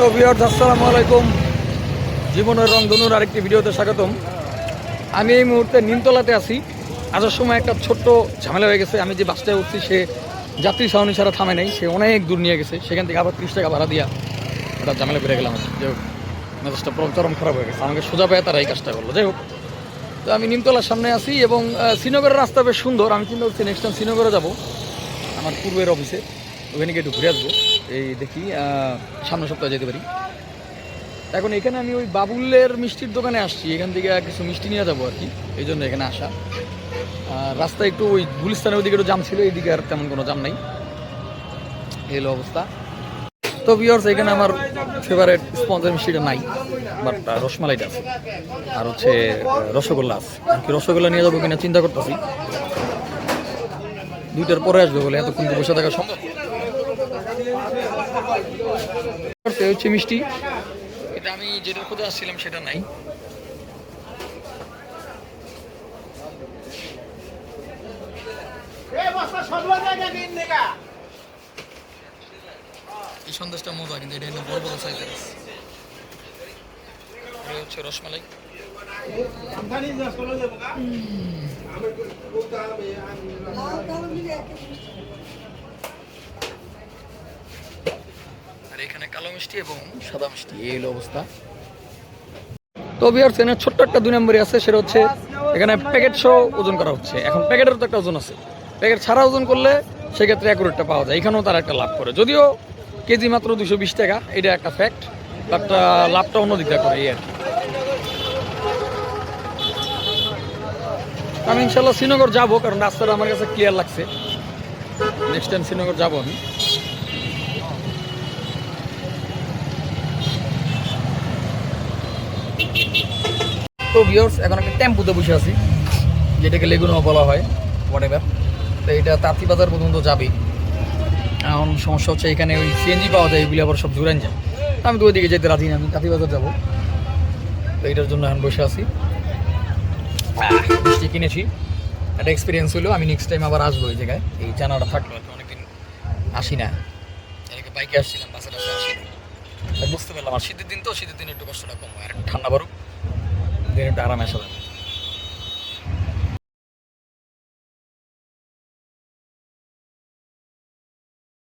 Hello viewers, আসসালামু আলাইকুম। জীবনের রংধনুর আরেকটি ভিডিওতে স্বাগতম। আমি এই মুহূর্তে নিমতলাতে আছি। আসার সময় একটা ছোট্ট ঝামেলা হয়ে গেছে। আমি যে বাসটায় উঠছি সে যাত্রী ছাউনি ছাড়া থামে নাই, সে অনেক দূর নিয়ে গেছে। সেখান থেকে আবার 30 টাকা ভাড়া দিয়া ওটা ঝামেলা করে গেলাম। যে মেজাজটা চরম খারাপ হয়ে গেছে, আমাকে সোজা পায়ে তারা এই কাজটা করলো। যাই হোক, তো আমি নিমতলার সামনে আছি এবং শ্রীনগরের রাস্তা বেশ সুন্দর। আমি চিন্তা করছি নেক্সট টাইম শ্রীনগরে যাবো, আমার পূর্বের অফিসে, ওখানে গিয়ে একটু ঘুরে আসবো। এই দেখি সামনের সপ্তাহে যেতে পারি। এখন এখানে আমি ওই বাবুলের মিষ্টির দোকানে আসছি, এখান থেকে কিছু মিষ্টি নিয়ে যাবো আর কি, এই জন্য এখানে আসা। রাস্তা একটু ওই গুলিস্তানের ওইদিকে একটু জাম ছিল, এইদিকে আর তেমন কোনো জাম নাই। এলো অবস্থা। তো ভিউয়ার্স, এখানে আমার ফেভারিট স্পঞ্জের মিষ্টিটা নাই, বাট রসমালাইটা আছে, আর হচ্ছে রসগোল্লা আছে। আর কি রসগোল্লা নিয়ে যাবো কিনা চিন্তা করতেছি, 2টার পরে আসবে বলে এতক্ষণ তো বসে থাকা সম্ভব। হচ্ছে মিষ্টি, এটা আমি যেটা খুঁজে আসছিলাম সেটা নাই। এই সন্দেশটা মজা, কিন্তু এটা বড় বড় সাইজের আছে। এটা হচ্ছে রসমালাই। আর এখানে কালো মিষ্টি এবং সাদা মিষ্টি, এই হলো অবস্থা। তো ভিউয়ার্স, এখানে ছোট্ট একটা 2 নম্বরই আছে, সেটা হচ্ছে এখানে প্যাকেট সহ ওজন করা হচ্ছে। এখন প্যাকেটের তো একটা ওজন আছে, প্যাকেট ছাড়া ওজন করলে সেক্ষেত্রে অ্যাকুরেটটা পাওয়া যায়। এখানেও তারা একটা লাভ করে, যদিও কেজি মাত্র 220 টাকা, এটা একটা ফ্যাক্ট, বাট লাভটা অন্য দিকটা করে এই আর কি। আমি ইনশাল্লাহ শ্রীনগর যাবো, কারণ রাস্তাটা আমার কাছে ক্লিয়ার লাগছে। নেক্সট টাইম শ্রীনগর যাবো আমি। তো ভিউয়ার্স, এখন একটা টেম্পুতে বসে আছি, যেটাকে লেগুনা বলা হয়, হোয়াট এভার। তো এটা তাঁতিবাজার পর্যন্ত যাবে। এখন সমস্যা হচ্ছে এখানে ওই সিএনজি পাওয়া যায়, এগুলি আবার সব জুড়েন যায়। আমি তো ওইদিকে যেতে রাজি না, আমি তাঁতিবাজার যাবো। তো এইটার জন্য এখন বসে আছি। মিষ্টি কিনেছি, একটা এক্সপিরিয়েন্স হলো। আমি নেক্সট টাইম আবার আসবো এই জায়গায়। এই জানাটা থাকলো আর কি, অনেকদিন আসি না। এদিকে বাইকে আসছিলাম, বাসে টাসে আসি না। বুঝতে পারলাম আর শীতের দিন, তো শীতের দিন একটু কষ্টটা কম হয়, আর ঠান্ডা বারো দিন একটু আরামে আসা যাবে।